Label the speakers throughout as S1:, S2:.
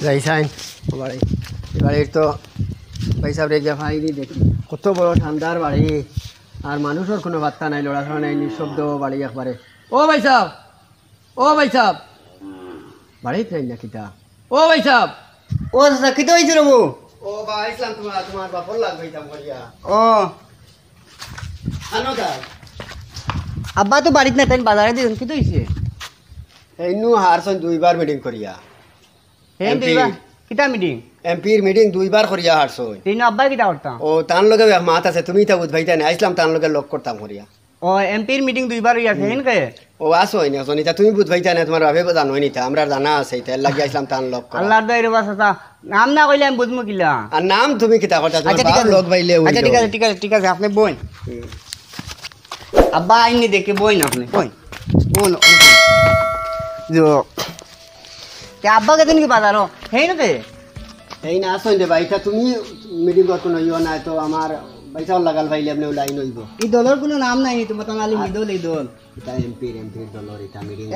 S1: যাইছাইন বাড়ির তো পয়সা রেখে ফাইনি দেখি কত বড় ঠান্ডার বাড়ি আর মানুষের কোনো বার্তা নাই লড়াশোনা নাই নিঃশব্দ বাড়ি একবারে ও ভাই সাহেব বাড়িতে নাই নাকি তা ও ভাই সাহেব
S2: ও দাদা কিতো হয়েছে রে বউ
S1: ও বা ইসলাম তোমার বাপর লাগবেইতাম করিয়া
S2: ও
S1: আনো দা
S2: আব্বা তো বাড়িতে না তাই বাজারে দিন কিতো হয়েছে
S1: এইনু হারছন দুইবার মিটিং করিয়া
S2: হেন দিবা কিতা মিটিং
S1: এমপির মিটিং দুইবার করিয়া হারছন
S2: তিন আব্বা কিতা করতাম
S1: ও তান লগে মাত আছে তুমি তা বুঝবাইতা না আইসলাম তান লগে লক করতাম করিয়া
S2: ও এমপির মিটিং দুইবার হইয়াছে হেন কে
S1: ও আসো না সনিতা তুমি বুঝবাইতা না তোমার ভাবে জানো নিতা আমরা জানা আছে এটা লাগি আইসলাম তান লক করা
S2: আল্লাহর দয়ার বাসা নাম না কইলে আমি বুঝমু কিলা
S1: আর নাম তুমি কিতা কথা তোমার বাপ লক বাইলে ওই
S2: আচ্ছা ঠিক আছে আপনি বইন আব্বা আইনি দেখে বইন আপনি বইন বল जो क्या अब्बा कहते नहीं पता रो है ना ते
S1: এই না আসো দে ভাই তা তুমি মিটিং করতে নইও না তো আমার পয়সা লাগাল ভাইলে আপনি লাইন হইব
S2: এই দলের কোনো নাম নাই তুমি তো নালি মিদল এই দল
S1: এটা এমপির দলর এটা মিটিং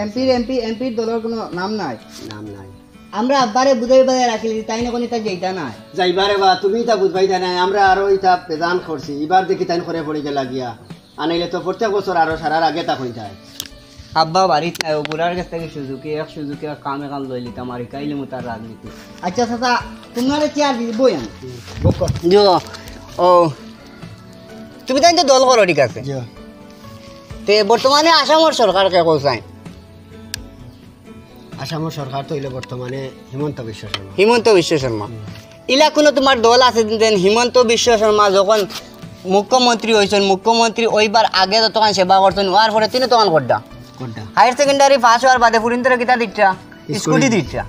S2: এমপির দলের কোনো নাম নাই
S1: নাই
S2: আমরা আব্বারে বুঝাই বাজায় রাখিলি তাই না কোনি তা যাইতা না
S1: যাইবারে বা তুমি তা বুঝবাইতা না আমরা আরো এটা প্রেজান করছি এবার দেখি তাই করে পড়ে গেল লাগিয়া আনাইলে তো প্রত্যেক বছর আরো সারার আগে তা কই যায়
S2: আব্বা বাড়িতে নাই ও বুড়ার কাছ থেকে সুজুকি কামে কাম লই লিতাম আর কাইলে মু তার রাজনীতি আচ্ছা চাচা তোমারে চেয়ার দিই বই আমি জো ও তুমি তাই তো দল করো ঠিক আছে তে বর্তমানে আসামের সরকার কে কোসাই
S1: আসামের সরকার তো হইলো বর্তমানে
S2: হিমন্ত বিশ্ব শর্মা ইলা কোনো তোমার দল আছে দেন হিমন্ত বিশ্ব শর্মা যখন মুখ্যমন্ত্রী হয়েছেন মুখ্যমন্ত্রী ওইবার আগে তো তখন সেবা করতেন ওয়ার পরে তিনি তখন করডা হায়ার সেকেন্ডারি পাস হওয়ার বাদে পুরিন্তরে কিতা দিচ্ছা স্কুটি দিচ্ছা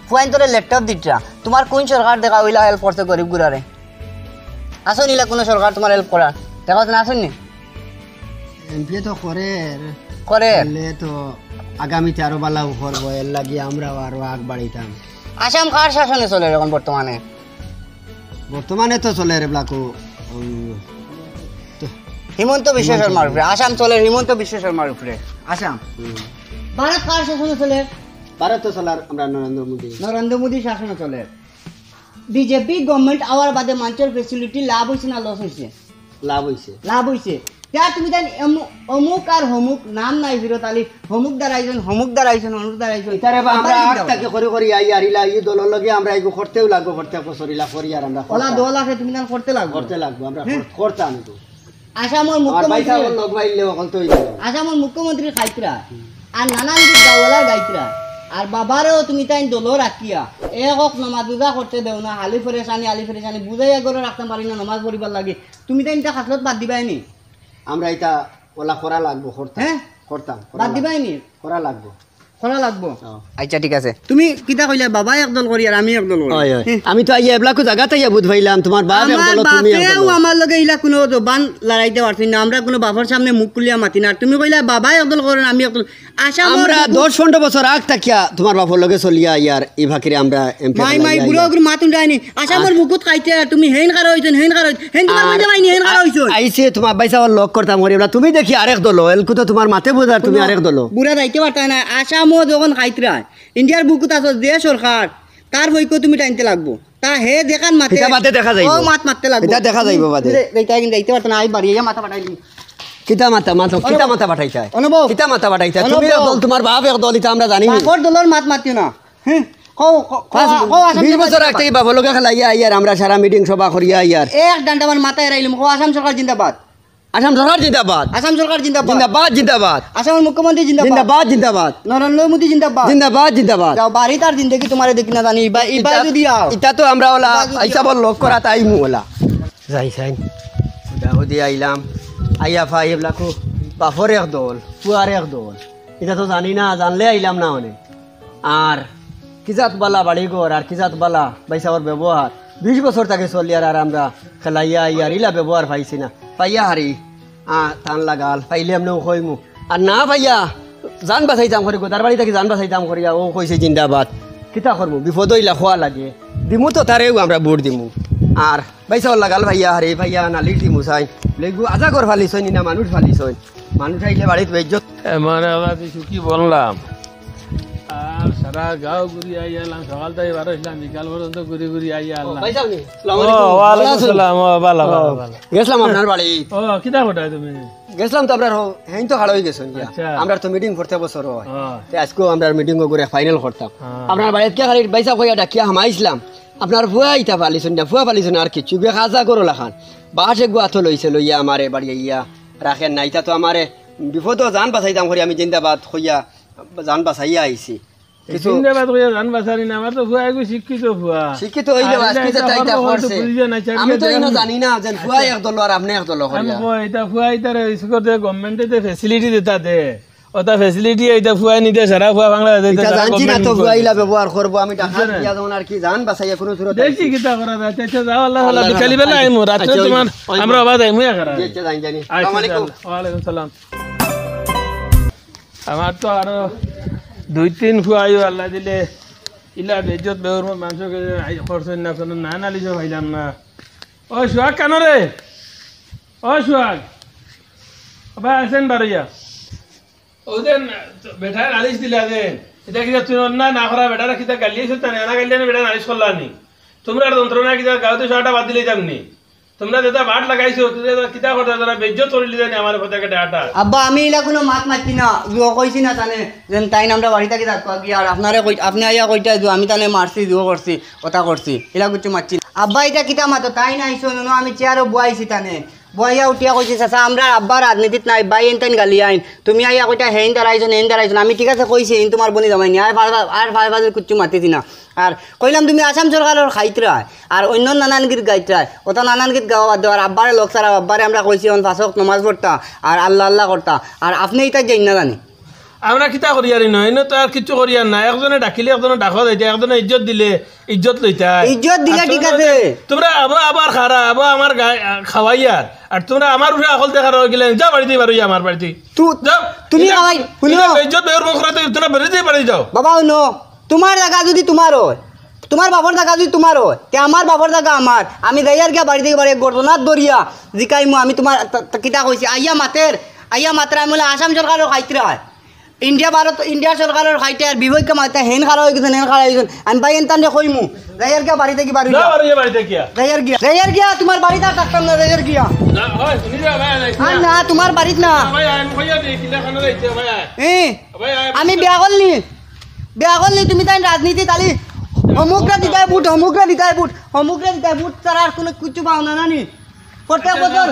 S2: পুয়াইন্তরে ল্যাপটপ দিচ্ছা তোমার কোন সরকার দেখা ওইলা হেল্প করছে গরিব গুড়ারে আসো নিলা কোনো সরকার তোমার হেল্প করা দেখা না আসেননি
S1: এমপি তো করে তো আগামীতে আরো বালা করবো এর লাগি আমরা আরো আগ বাড়িতাম
S2: আসাম কার শাসনে চলে এখন বর্তমানে
S1: তো চলে রে ব্লাকো
S2: হিমন্ত বিশ্ব শর্মার উপরে আসাম চলে হিমন্ত বিশ্ব শর্মার উপরে আসাম ভারত কার শাসনে চলে
S1: ভারত তো চলার আমরা
S2: নরেন্দ্র মোদী শাসনে চলে বিজেপি গভর্নমেন্ট আওয়ার বাদে মানুষের ফেসিলিটি লাভ হয়েছে না লস হয়েছে লাভ হয়েছে যা তুমি জানি অমুক আর হমুক নাম নাই ফিরত আলী হমুক দ্বারাইছেন অনুক দ্বারাইছেন
S1: এটারে আমরা আটটাকে করে আই আরিলা এই দলের লগে আমরা এগো করতেও লাগবো প্রত্যেক বছরিলা করি আর আমরা
S2: ওলা দল আছে তুমি জান করতে লাগবো
S1: আমরা করতাম তো
S2: আসামের মুখ্যমন্ত্রী খাইতরা আর নানান গাওয়ালার গাইতরা আর বাবারেও তুমি তাই দল রাখিয়া একক নমাজ বুঝা করতে দেও না আলি ফেরেশানি বুঝাইয়া করে রাখতে পারি না নমাজ পড়িবার লাগে তুমি তাই এটা খাসলত বাদ দিবাইনি
S1: আমরা এটা ওলা করা লাগবো করতাম
S2: বাদ দিবাইনি
S1: করা লাগবো
S2: আচ্ছা ঠিক আছে তুমি কিতা কইলা বাবা একদল করি আর আমি একদল করি
S1: আমি তো আইয়া এবলাকো জায়গাতে আইয়া বুঝ ভাইলাম তোমার বাপ একদল তুমি একদল
S2: আমার লগে ইলা কোনো জবান লড়াইতে পারছি না আমরা কোনো বাবার সামনে মুখ খুলিয়া মাতি না তুমি কইলা বাবা একদল করেন আমি একদল আশা
S1: আমরা 10-15 বছর আগ থাকিয়া তোমার বাবার লগে চলিয়া ইয়ার এই ভাকিরে আমরা এমপি
S2: মাই বুড়ো গুলো মাতুন যায়নি আসামের মুকুত খাইতে তুমি হেন কার হইছেন তোমার মধ্যে মাইনি হেন কার হইছো
S1: আইছে তোমার বাইসাওয়ার লক করতাম করি তুমি দেখি আরেক দল এলকু তো তোমার মাথে বোঝার তুমি আরেক দল
S2: বুড়া যাইতে পারতা না আসাম যখন খাইতরা ইন্ডিয়ার বুকুত আছো যে সরকার তার বইকো তুমি টাইনতে লাগবো তা হে দেখান মাতে
S1: দেখা যাইবো
S2: ও মারতে লাগবো
S1: এটা দেখা যাইবো বাদে
S2: এইটা কিন্তু যাইতে পারতা না আই বাড়ি মাথা পাঠাই দিই
S1: কিতা মাথা পাঠাইছাই কিতা মাথা পাঠাইছাই তুমি দল তোমার বাপ এক দল এটা আমরা জানি না
S2: কোন দলের মাতিও না হ্যাঁ
S1: 20 বছর আগে থেকে বাবা লগে খেলাইয়া ইয়ার আমরা সারা মিটিং সভা করিয়া ইয়ার
S2: এক ডান্ডা মান মাথায় রাইলাম আসাম সরকার জিন্দাবাদ
S1: আসাম সরকার জিন্দাবাদ
S2: আসামের মুখ্যমন্ত্রী
S1: জিন্দাবাদ
S2: নরেন্দ্র মোদী জিন্দাবাদ যাও বাড়ি তার জিন্দগি তোমারে দেখি না জানি ইবা যদি আও
S1: এটা তো আমরা ওলা আইসা বল লক করা তাই মু ওলা যাইছাই দাউদি আইলাম আইয়া ফাই এবলাকো বাফর এক দল পুয়ার এক দল এটা তো জানি না জানলে আইলাম না অনেক আর কিজাত বালা বাড়ি ঘর আর কিজাত বালা বাইসাওয়ার ব্যবহার 20 বছর থেকে চলি আর আমরা খেলাইয়া ইয়ার ইলা ব্যবহার পাইছি না পাইয়া হারি টান লাগাল পাইলে এমনি কইমু আর না পাইয়া জান বাঁচাইতাম করি তার বাড়ি থেকে জান বাঁচাইতাম করিয়া ও কইছে জিন্দাবাদ কিতা করবো বিপদ হইলা খোয়া লাগে দিমু তো তারেও আমরা ভোট দিমু আর বাইসাওয়ার লাগাল ভাইয়া হারে ভাইয়া নালির দিমু চাই লেগু আজা কর ফালিছ না মানুষ ফালিছ মানুষ আইলে বাড়িতে বেজ্জত
S3: মানে কি বললাম আর সারা গাঁও ঘুরি আই আলাম সকাল থেকে বার হইলাম বিকাল পর্যন্ত ঘুরি ঘুরি আই আল্লাহ
S1: ভাই সাহেব
S3: ওয়ালাইকুম আসসালাম ভালো ভালো ভালো
S1: গেছিলাম আপনার বাড়ি
S3: ও কিতা কোটায় তুমি
S1: গেছিলাম তো আপনার হ্যাঁ তো খাড়া হয়ে গেছেন
S3: আচ্ছা।
S1: আমরা তো মিটিং করতে বছর হয়
S3: হ্যাঁ
S1: আজকেও আমরা মিটিং করে ফাইনাল করতাম
S3: হ্যাঁ।
S1: আপনার বাড়িতে কে খালি বাইসা কইয়া ডাকিয়া হামাইছিলাম আপনার ভুয়া ইটা পালিছেন না ভুয়া পালিছেন আর কিছু বে খাজা করো লাখান বাসে গুয়াতো লইছে লইয়া আমারে বাড়ি ইয়া রাখেন না ইটা তো আমারে বিপদ জান বাঁচাইতাম করি আমি জিন্দাবাদ হইয়া জান বাঁচাইয়া আইছি কিছু
S3: জিন্দাবাদ কইয়া জান বাসারি না আমার তো ভুয়া এগো শিক্ষিত ভুয়া
S1: শিক্ষিত হইলে আজকে যে তাইটা করছে আমি তো ইনো জানি না যে ভুয়া এক দল আর আপনি এক দল
S3: আমি
S1: করিয়া
S3: কই এটা ভুয়া ইতার ইসকতে গভর্নমেন্টে ফ্যাসিলিটি দিতা দে ওটা ফ্যাসিলিটি এটা ভুয়া নিতে সারা ভুয়া বাংলা দিতে
S1: এটা জানছি না তো ভুয়াইলা ব্যবহার করব আমি টাকা দিয়া যেমন আর কি জান বাঁচাইয়া কোনো সুরত
S3: দেখি কিতা করা যায় আচ্ছা যাও আল্লাহ আল্লাহ বিকালি বেলা আইমু রাতে
S1: আচ্ছা,
S3: তোমার
S1: ওই-
S3: আমরা আবাদ আইমু করা
S1: দেখতে জানি জানি
S3: আচ্ছা,
S1: আসসালামু আলাইকুম
S3: ওয়ালাইকুম সালাম আমার তো আরো 2-3 ফুয়াইও আল্লাহ দিলে ইলা বেজত বেউর মানুষকে করছেন না কোনো না নালিশ ভাইলাম না ও সোহাগ কেন রে ও সোহাগ ভাই আসেন বারইয়া ওদের বেটা নালিশ দিলা দেন এটা কিনা তুই না না করা বেটারা কিতা গালিয়েছো তা না গালিয়ে না বেটা নালিশ করলানি তোমরা যন্ত্রণা কিতা গাঁতে শোয়াটা বাদ দিলে যামনি তোমরা যেটা বাট লাগাইছো কিতা করতে যারা বেজ্জত করলি জানি আমার কথা কেটে আটা
S2: আব্বা আমি এলা কোনো মাত মাতি না জুয়া কইছি না তানে যেন তাই নামটা বাড়ি থাকি থাকবা কি আর আপনারে কই আপনি আইয়া কইটা জুয়া আমি তানে মারছি জুয়া করছি কথা করছি এলা কিছু মারছি না। আব্বা এটা কিতা মাতো তাই না আইসো নো আমি চেয়ারও বুয়াইছি তানে বইয়া উঠিয়া কইছি চাচা আমরা আব্বা রাজনীতিত নাই বাই এনতেন গালি আইন তুমি আইয়া কইটা হেন দাঁড়াইছো আমি ঠিক আছে কইছি হেন তোমার বনি জামাইনি আর ভাই বাজে কিছু মাতিছি না আর কইলাম তুমি আসাম সরকারের খাইতরা আর অন্য নানান গীত গাইতরা ওটা নানান গীত গাওয়া বাদ দেওয়ার আব্বারে লোক সারা আব্বারে আমরা কইছি অন ফাঁসক নমাজ পড়তা আর আল্লাহ আল্লাহ করতা আর আপনি এটা যাই না জানি
S3: আমরা কিতা করি আর নয় এনে তো আর কিছু করি আর না একজনে ডাকিলে একজনে ডাকত হইতে একজনে ইজ্জত দিলে ইজ্জত লইতা
S2: ইজ্জত দিলে ঠিক আছে
S3: তোমরা আবার খারা আবার আমার খাওয়াইয়ার আর তোমরা আমার উপরে আকল দেখার গেলে যা বাড়িতে বাড়ি আমার বাড়িতে যাও
S2: তুমি খাওয়াই শুনো
S3: ইজ্জত বের মুখ রাতে তোমরা বাড়িতে বাড়ি যাও
S2: বাবা শুনো তোমার জায়গা যদি তোমার হয় তোমার বাবার জায়গা যদি তোমার হয় তে আমার বাবার জায়গা আমার আমি যাইয়ার গিয়া বাড়ি থেকে বাড়ি গর্দনাথ দরিয়া জিকাইমু আমি তোমার কিতা কইছি আইয়া মাত্রা আমি বলে আসাম সরকারের খাইতরা ইন্ডিয়া সরকারের খাইতে আর বিভক্ত মাত্রা হেন খারা হয়ে গেছেন হেন খারা হয়ে গেছেন আমি ভাই এনতান কইমু যাইয়ার গিয়া বাড়ি থেকে বাড়ি
S3: যা বাড়িতে গিয়া
S2: যাইয়ার গিয়া তোমার বাড়িতে আর থাকতাম না যাইয়ার গিয়া
S3: না হয় শুনি যা ভাই
S2: আর না তোমার বাড়িত না
S3: ভাই আমি কইয়া দি কিলা খানা যাইতে ভাই ভাই
S2: আমি বিয়া করলি তুমি তাই রাজনীতি তালি সমগ্র দিতাই বুট তার আর কোনো কিছু পাও না নানি প্রত্যেক বছর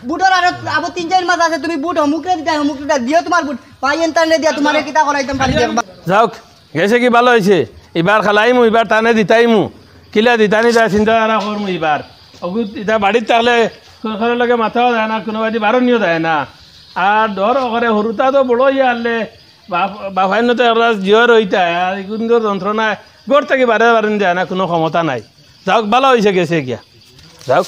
S2: বুটর আর আবার 3-4 মাস আছে তুমি বুট সমগ্র দিতা দিও তোমার বুট পাই এন্টারনেট দিয়া তোমার কিতা করাইতাম পারি দেখবা
S3: যাও গেছে কি ভালো হয়েছে এবার খালাইমু এবার টানে দিতাইমু কিলা দিতানি যায় চিন্তা ধারা করমু এবার অগুত এটা বাড়িতে থাকলে কোনো লগে মাথাও যায় না কোনো বাড়ি বারণীয় যায় না আর ডর করে সৰুতা তো বড় ইয়ে আনলে বাফাইনতে এরা জিয়র হইতা আর কিন্তু যন্ত্রণায় গড় থেকে বারেন যায় না কোনো ক্ষমতা নাই যাওক ভালো হয়েছে গেছে গিয়া যাওক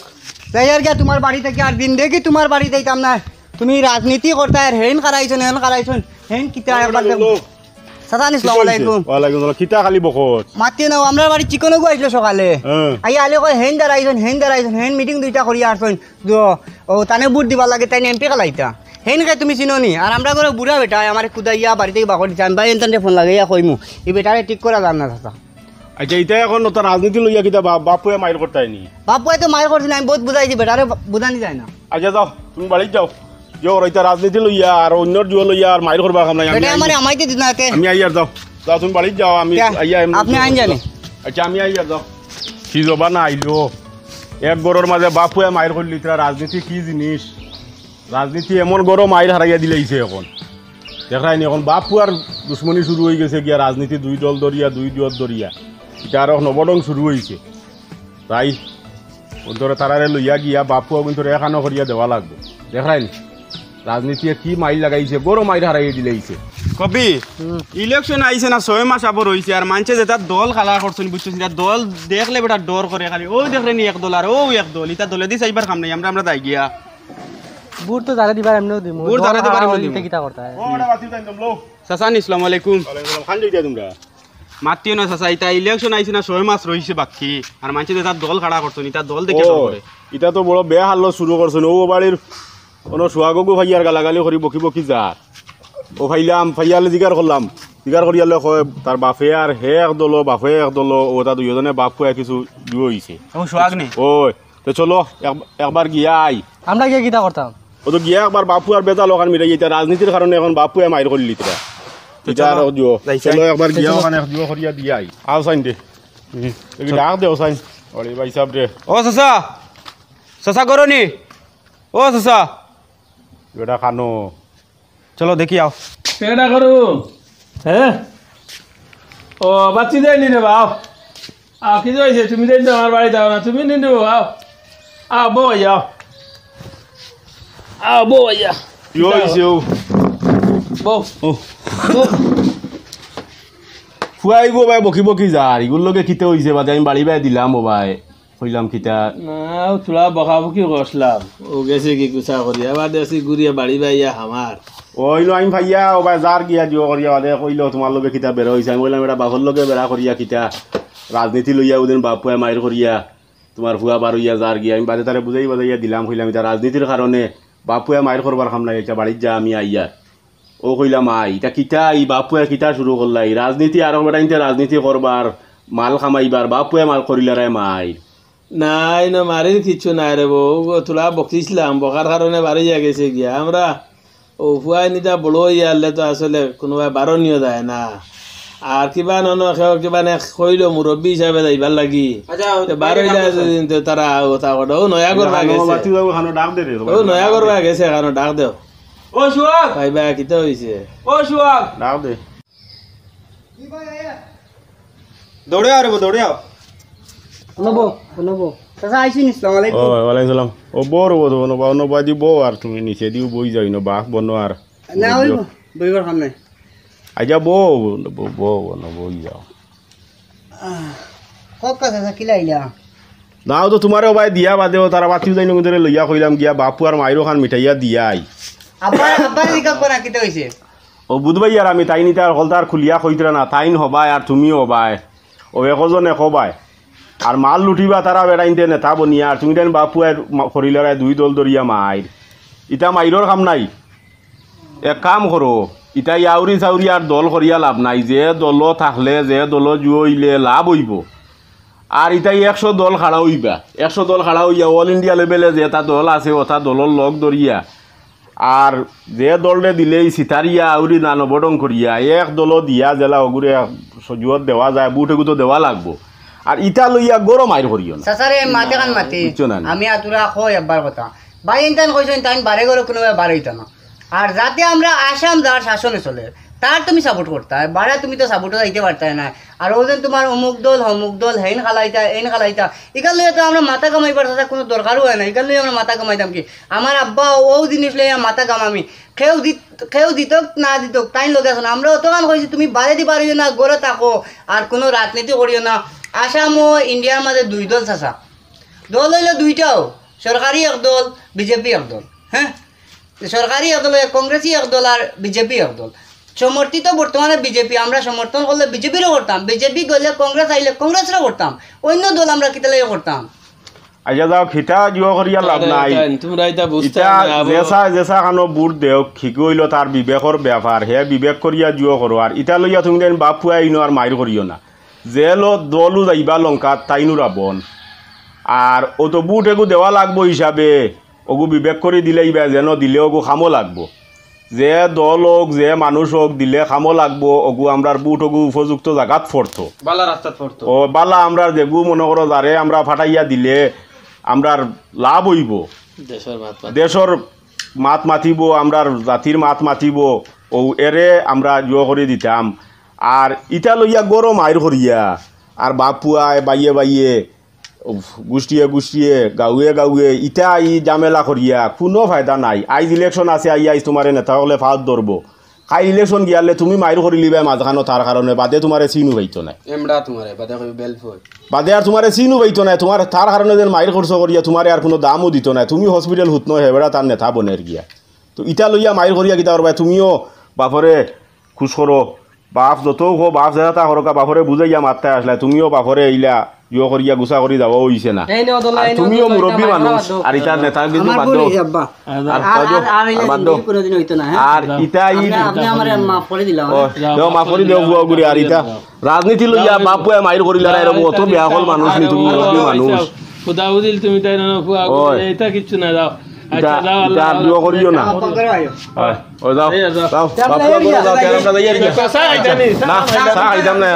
S2: যাইয়ার গিয়া তোমার বাড়ি থেকে আর দিন দেখি তোমার বাড়ি যাইতাম না তুমি রাজনীতি করতে আর হেন খারাইছন হেন কিতা একবার দেখো সাদানি আসসালামু আলাইকুম
S4: ওয়ালাইকুম আসসালাম কিতা খালি বকত
S2: মাতি নাও আমরা বাড়ি চিকন গো আইছিল সকালে আই আলে কই হেন দাঁড়াইছন হেন মিটিং দুইটা করি আসছেন ও তানে বুট দিবা লাগে তাই এমপি খালাইতা হেন কে তুমি চিনোনি আর আমরা করে বুড়া বেটা আমার কুদাইয়া বাড়ি থেকে বাকর দিছে আমি ভাই এনতে ফোন লাগাইয়া কইমু এই বেটারে ঠিক করা জান না চাচা
S4: আচ্ছা এটা এখন নতুন রাজনীতি লইয়া কিতা বাপুয়ে মাইর করতাইনি
S2: বাপুয়ে তো মায়ের করছে আমি বহুত বুঝাইছি বেটারে বুঝানি যায় না
S4: আচ্ছা যাও তুমি বাড়ি যাও যাও এটা রাজনীতি লইয়া আর অন্যর জুয়া লইয়া আর মাইর করবা কাম নাই
S2: বেটা আমারে আমাইতে দিনা কে
S4: আমি আইয়ার যাও যাও তুমি বাড়ি যাও আমি আইয়া
S2: আপনি আইন জানি
S4: আচ্ছা আমি আইয়ার যাও কি জবা না আইলো এক গরর মাঝে বাপুয়ে মাইর করলি তোরা রাজনীতি কি জিনিস রাজনীতি এমন গরম মাইর হারাইয়া দিলাইছে এখন দেখায়নি এখন বাপু আর দুশ্মনী শুরু হয়ে গেছে গিয়া রাজনীতি দুই দল দরিয়া দুই দল দরিয়া এটা আর নবডং শুরু হয়েছে তাই ধরে তারারে লইয়া গিয়া বাপুয়া কিন্তু এখানো করিয়া দেওয়া লাগবে দেখায়নি রাজনীতি কি মাইল লাগাইছে গরম মাইর হারাইয়া দিলাইছে
S5: কবি ইলেকশন আইছে না 6 মাস আবার হইছে আর মানছে যেটা দল খালা করছেন বুঝছিস না দল দেখলে বেটা ডর করে খালি ও দেখলেনি এক দল আর ও এক দল এটা দলে দিছে এইবার কাম নাই আমরা যাই গিয়া
S6: বুট তো জায়গা দিবার এমনিও দিমু
S5: বুট জায়গা দিবার এমনিও দিমু।
S6: কিটা করতা হয়
S4: ও ওটা বাতি দেন তোমলো
S5: চাচানি আসসালামু আলাইকুম
S4: ওয়ালাইকুম খান যাইতা তোমরা
S5: মাতিও না চাচা এটা ইলেকশন আইছে না 6 মাস রইছে বাকি আর মানছে যেটা দল খাড়া করছেন এটা দল দেখে ডর করে
S4: এটা তো বড় বেয়া হাল্লো শুরু করছেন ও বাড়ির কোনো সোহাগকু ভাইয়ার গালাগালি করি বকি বকি যা ও ভাইলাম ভাইয়ালে জিগার করলাম স্বীকার করিয়ালে কয় তার বাপে আর হে এক দল বাপে এক দল ও তা দুজনে বাপ পুয়া কিছু দুই হইছে
S5: ও সোহাগ নেই
S4: ওই তো চলো একবার গিয়া আই
S6: আমরা গিয়ে কিতা করতাম
S4: ও তো গিয়া একবার বাপু আর বেতা লোকান মিটাই এটা রাজনীতির কারণে এখন বাপুয়ে মাইর করলি তোরা এটা আর দিও চলো একবার গিয়া ওখানে দিও করিয়া দিয়াই আও সাইন দে ডাক দে ও সাইন ওরে ভাই সাহেব রে
S5: ও চাচা চাচা করো নি ও চাচা
S4: এটা খানো
S5: চলো দেখি আও
S3: কেডা করু হ্যাঁ ও বাচ্চি দেয়নি রে বাও আও কি হয়েছে তুমি দেন আমার বাড়ি যাও না তুমি নিন দেবো আও আও বউ যাও আও বউ যা
S4: কি হইছে ও
S3: বউ
S4: ফুয়াই গো ভাই বকি বকি যার এগুলোর লগে খিতে হইছে বাদে আমি বাড়ি বাই দিলাম ও ভাই কইলাম খিতা
S3: না তোরা বকাবকি করছিলাম ও গেছে কি কুচা করিয়া এবার দেখছি ঘুরিয়া বাড়ি বাইয়া আমার
S4: ওইলো আমি ভাইয়া ও ভাই যার গিয়া দিও করিয়া বাদে কইলো তোমার লগে খিতা বের হইছে আমি বললাম এটা বাপর লগে বেড়া করিয়া খিতা রাজনীতি লইয়া ওদিন বাপুয়ে মাইর করিয়া তোমার ফুয়া বার হইয়া যার গিয়া আমি বাদে তারে বুঝাই বাজাইয়া দিলাম কইলাম এটা রাজনীতির কারণে বাপুয়ে মাইর করবার খাম নাই এটা বাড়ির যা আমি আইয়া ও কইলাম আই এটা কিতা এই বাপুয়ে কিতা শুরু করলাই রাজনীতি আরো বেটাইতে রাজনীতি করবার মাল খামাইবার বাপুয়ে মাল করিলারে মাইর
S3: নাই না মারির কিচ্ছু নাই রে বউ তোলা বকিছিলাম বকার কারণে বাড়ি যা গেছে গিয়া আমরা ও ফুয়াই নিতা বড় হইয়া আনলে তো আসলে কোনোবাই বারণীয় যায় না আর কিবা কিবা নে কইল মুরব্বী হিসাবে যাইবার লাগি বার হইলে তারা কথা কটা ও নয়া করবা গেছে
S4: ডাক দে রে
S3: ও নয়া করবা গেছে এখন ডাক দেও
S5: ও সোহাগ
S3: ভাই ভাই কিতা হইছে
S5: ও সোহাগ
S4: ডাক দে
S5: দৌড়ে আও রে দৌড়ে আও
S2: নবো নবো চাচা আইসিন আসসালামু আলাইকুম
S4: ও ওয়ালাইকুম সালাম ও বড় বড় নো বা দিব আর তুমি নিচে দিও বই যাই না বাঘ বনো আর
S2: না হইব বইবার কাম নাই
S4: আইজা বউ বই যাও
S2: কক চাচা কিলা আইলা
S4: নাও তো তোমারও ভাই দিয়া বাদেও তারা বাতিও যাই নগুদরে লইয়া কইলাম গিয়া বাপু আর মাইরো খান মিঠাইয়া দিয়াই
S2: আব্বার দিকা কোনা কিতা হইছে
S4: ও বুধবাই আর আমি তাই নিতে আর হলতার খুলিয়া কইতরা না তাইন হবাই আর তুমিও হবাই ও একজনে হবাই আর মাল লুটিবা তারা বেড়াইতে নেতা বনিয়া আর তুমি দেন বাপুয়ে করিলারায় দুই দল দরিয়া মাইর ইটা মাইরর কাম নাই এক কাম করো ইটা ইয়াউরি চাউরি আর দল করিয়া লাভ নাই যে দল থাকলে যে দল জুইলে লাভ হইব আর ইটাই 100 দল খাড়া হইবা 100 দল খাড়া হইয়া অল ইন্ডিয়া লেভেলে যে তা দল আছে ওটা দলর লগ দরিয়া আর যে দলরে দিলেই সিতারিয়া আউরি নানবডং করিয়া এক দল দিয়া জেলা ওগুরে সজুয়ত দেওয়া যায় বুটেগু তো দেওয়া লাগবো আর ইটা লইয়া গরম মাইর করিও না
S2: চাচারে মাতে কান মাতি
S4: বুঝছো না?
S2: আমি আতুরা কই একবার কথা ভাই ইনতান কইছেন তাই বারে করে কোনো বারে হইতা না আর যাতে আমরা আসাম যার শাসনে চলে তার তুমি সাপোর্ট করতে হয় বারে তুমি তো সাপোর্ট দিতে পারতে না আর ওজন তোমার অমুক দল হেন খালাইতা এন খালাইতা এখান লইয়া তো আমরা মাথা কামাইবার কথা কোনো দরকারও হয় না এখান লইয়া আমরা মাথা কামাইতাম কি আমার আব্বা ও জিনিস লইয়া মাথা কামামি খেউ দিত না দিত তাই লগে আসো না আমরা অতগান কইছি তুমি বারে দি পারিও না গড়ে থাকো আর কোনো রাজনীতি করিও না আসাম ও ইন্ডিয়ার মাঝে দুই দল চাচা দল হইল দুইটাও সরকারি এক দল বিজেপি এক দল হ্যাঁ সরকারি এক দল কংগ্রেসই এক দল আর বিজেপি এক দল সমর্থিত বর্তমানে বিজেপি আমরা সমর্থন করলে বিজেপিরও করতাম বিজেপি গেলে কংগ্রেস আইলে কংগ্রেসেরও করতাম অন্য দল আমরা কিতালেও করতাম
S4: আইজা যাও খিতা জিও করিয়া লাভ নাই
S3: তোমরা এটা বুঝতে
S4: ইটা জেসা কানো বুট দেও খিকইল তার বিবেকর ব্যাপার হে বিবেক করিয়া জিও করো আর ইটা লইয়া তুমি দেন বাপুয়া ইনো আর মাইর করিও না জেল দলু যাইবা লঙ্কা তাইনু রাবন আর ও তো বুট এগু দেওয়া লাগবো হিসাবে ওগু বিবেক করে দিলেই বা যেন দিলে ওগু খামো লাগবো যে দল হোক যে মানুষ হোক দিলে খামো লাগবো ওগু আমরার বুট ওগু উপযুক্ত জায়গাত ফরতো
S5: বালা রাস্তাত পড়তো
S4: ও বালা আমরা যেগু মনে করো যারে আমরা ফাটাইয়া দিলে আমরার লাভ হইব দেশর মাত মাতিব আমরার জাতির মাত মাতিব ও এরে আমরা জুয় করে দিতাম আর ইটা লইয়া গরম আইর করিয়া আর বাপুয়ায় বাইয়ে গুষ্টিয়ে গাঁৱে ইটা ই জামেলা করিয়া কোনো ফায়দা নাই আইজ ইলেকশন আছে আইজ তোমারে নেতা হলে ফাঁদ ধরব খাই ইলেকশন গিয়ালে তুমি মাইর করি লিবা মাঝখানো তার কারণে বাদে তোমারে চিনু পাইতো না
S5: এমড়া তোমারে বাদে কই বেলফই
S4: বাদে আর তোমারে চিনু পাইতো না তোমার তার কারণে যেন মাইর খরচ করিয়া তোমারে আর কোনো দামও দিত না তুমি হসপিটাল হুত নয় হেবেড়া তার নেতা বনের গিয়া তো ইটা লইয়া মাইর করিয়া কিতা করবা তুমিও বাপরে খুশ করো বাপ যত হো বাপ যেটা করো বাপরে বুঝাইয়া মারতে আসলে তুমিও বাপরে ইলা ইয়ে করিয়া গুছা কৰি যাব হইছে না আর তুমিও মুরব্বী মানুষ আর ইটার নেতা কিন্তু বাদ দাও আর বাদ দাও আর ইটা
S2: মাফ করে দিলাম
S4: দেও মাফ কৰি দেও বুয়া গুৰি আর ইটা রাজনীতি লইয়া বাপুয়ে মাইর করিলা না এরকম অত বেয়াকল মানুষ নি তুমি মুরব্বী মানুষ
S3: খুদা উদিল তুমি তাই না ফুয়া এটা কিচ্ছু না দাও আচ্ছা দাও আল্লাহ
S4: ইটা করিও না ও যাও যাও বাপুয়ে যাও কেন আমরা যাই আর না সা আইতাম না